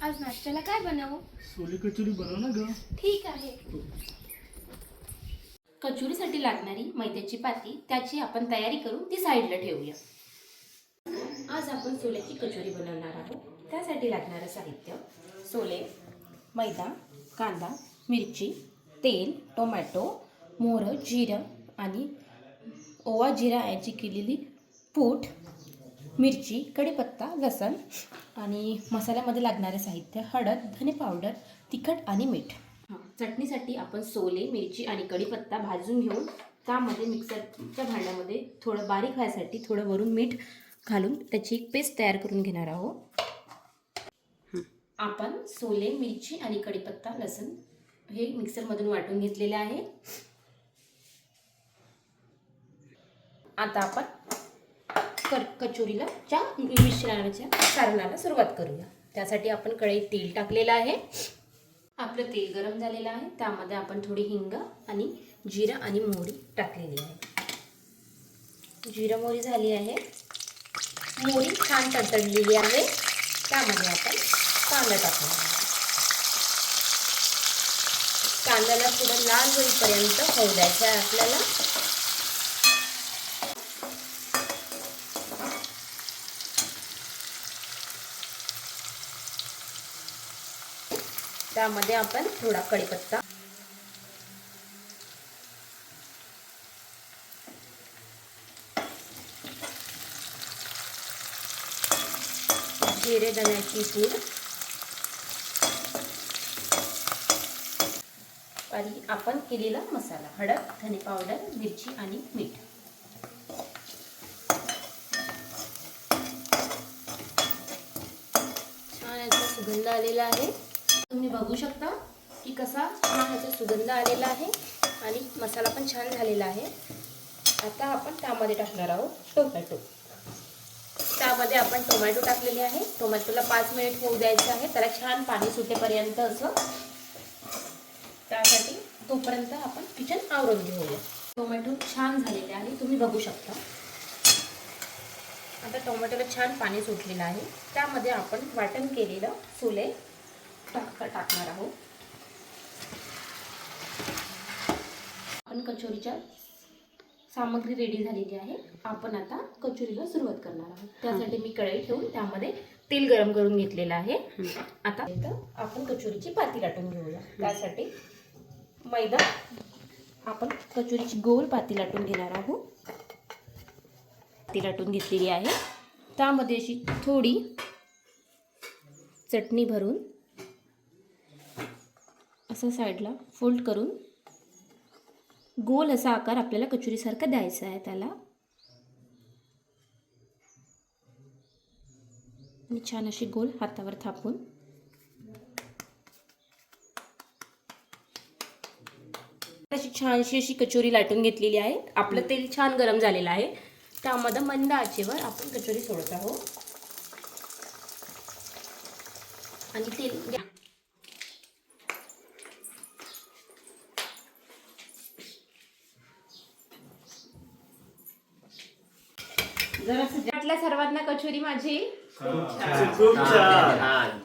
आज नाश्त्याला काय बनवू? छोले कचोरी बनव ना ग. ठीक आहे. कचोरीसाठी लागणारी मैद्याची पाती त्याची आपण तयारी करून ती साईडला ठेवूया. आज आपण सोल्याची कचोरी बनवणार आहोत. त्यासाठी लागणारं साहित्य: सोले, मैदा, कांदा, मिरची, तेल, टोमॅटो, मोहरं, जिरं आणि ओवा जिरा याची केलेली पूड, मिरची, कढीपत्ता, लसण आणि मसाल्यामध्ये लागणारे साहित्य: हळद, धने पावडर, तिखट आणि मीठ. चटणीसाठी आपण सोले, मिरची आणि कढीपत्ता भाजून घेऊन त्यामध्ये मिक्सरच्या भांड्यामध्ये थोडं बारीक व्हायसाठी थोडं वरून मीठ घालून त्याची एक पेस्ट तयार करून घेणार आहोत. आपण सोले, मिरची आणि कढीपत्ता, लसण हे मिक्सरमधून वाटून घेतलेले आहे. आता आपण कचोरीला मिश्रणाच्या सारणाला सुरुवात करूया. त्यासाठी आपण कढईत तेल टाकलेलं आहे. आपलं तेल गरम झालेलं आहे. त्यामध्ये आपण थोडी हिंग आणि जिरं आणि मोहरी टाकलेली आहे. जिरं मोहरी झाली आहे. मोहरी छान तडतडलेली आहे. त्यामध्ये आपण कांदा टाकणार आहे. कांद्याला थोडं लाल होईपर्यंत होऊ द्यायचं आहे आपल्याला. त्यामध्ये आपण थोडा कढीपत्ता, जिरे धण्याची पूड आणि आपण केलेला मसाला: हळद, धने पावडर, मिरची आणि मीठ. छान याचा सुगंध आलेला आहे. तुम्ही बघू शकता की कसा छान याचा सुगंध आलेला आहे आणि मसाला पण छान झालेला आहे. आता आपण त्यामध्ये टाकणार आहोत टोमॅटो. त्यामध्ये आपण टोमॅटो टाकलेले आहे. टोमॅटोला 5 मिनिट होऊ द्यायचं आहे, त्याला छान पाणी सुटेपर्यंत असं. त्यासाठी तोपर्यंत आपण किचन आवरून घेऊया. टोमॅटो छान झालेले आहे, तुम्ही बघू शकता. आता टोमॅटोला छान पाणी सुटलेलं आहे. त्यामध्ये आपण वाटण केलेलं सोले टाकणार आहोत. आपण कचोरीच्या सामग्री रेडी झालेली आहे. आपण आता कचोरीला सुरुवात करणार आहोत. त्यासाठी मी कढई ठेवून त्यामध्ये तेल गरम करून घेतलेलं आहे. आता आपण कचोरीची पाती लाटून घेऊया. त्यासाठी मैदा, आपण कचोरीची गोल पाती लाटून घेणार आहोत. पाती लाटून घेतलेली आहे. त्यामध्ये अशी थोडी चटणी भरून असं साईडला फोल्ड करून गोल असा आकार आपल्याला कचोरीसारखा द्यायचा आहे त्याला. आणि छान अशी गोल हातावर थापून अशी छानशी अशी कचोरी लाटून घेतलेली आहे. आपलं तेल छान गरम झालेलं आहे. त्यामध्ये मंद आचेवर आपण कचोरी सोडत आहोत. आणि तेल जरा वाटलं सर्वांना कचोरी माझी खूप छान.